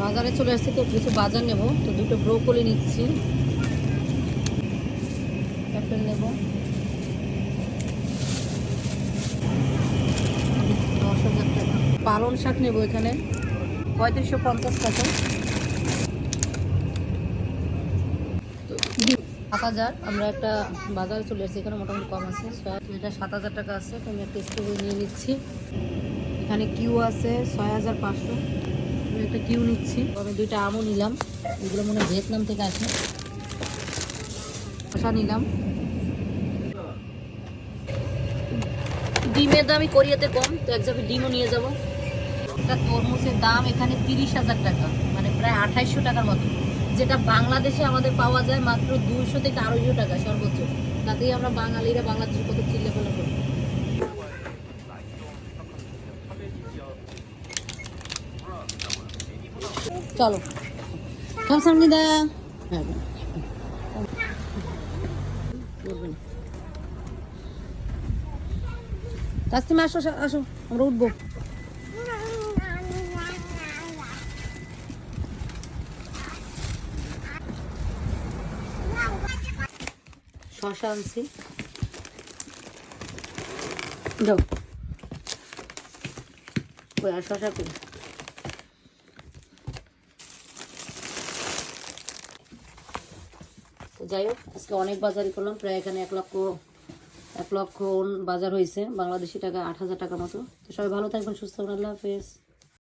বাজারে চলে আসছি, তো কিছু বাজার নেব। তো দুটো ব্রোকলি নিচ্ছি, অ্যাপেল নেব, 10,000 টাকা। পালং শাক নেব এখানে 3550 টাকা। 7,000। আমরা একটা বাজারে চলে এসেছি, এখানে মোটামুটি কম আছে। এটা 7,000 টাকা আছে, তো আমি একটা স্ট্রবেরি নিয়ে নিচ্ছি। এখানে কিউ আছে 6,500, আমি একটা কিউ নিচ্ছি। আমি দুইটা আমও নিলাম, এগুলো মনে হয় ভিয়েতনাম থেকে আসে। শসা নিলাম। ডিমের দামই কোরিয়াতে কম, তো এক যাবে ডিমও নিয়ে যাব। একটা তরমুজের দাম এখানে 30,000 টাকা, মানে প্রায় 2800 টাকার মতো, যেটা বাংলাদেশে আমাদের পাওয়া যায় মাত্র 200 থেকে 250 টাকা সর্বোচ্চ। তাতেই আমরা বাঙালিরা বাংলাদেশে কত চিল্লাফেলা করি। চলো 감사합니다। তাসলিমা আসো আসো, আমরা উঠবো। শসা আনছি, যাও ওই আর শসা করি। তো যাই হোক, আজকে অনেক বাজারই করলাম, প্রায় এখানে 1 লক্ষ বাজার হয়েছে, বাংলাদেশি টাকা 8,000 টাকার মতো। তো সবাই ভালো থাকবেন, সুস্থ থাকবেন, আল্লাহ হাফেজ।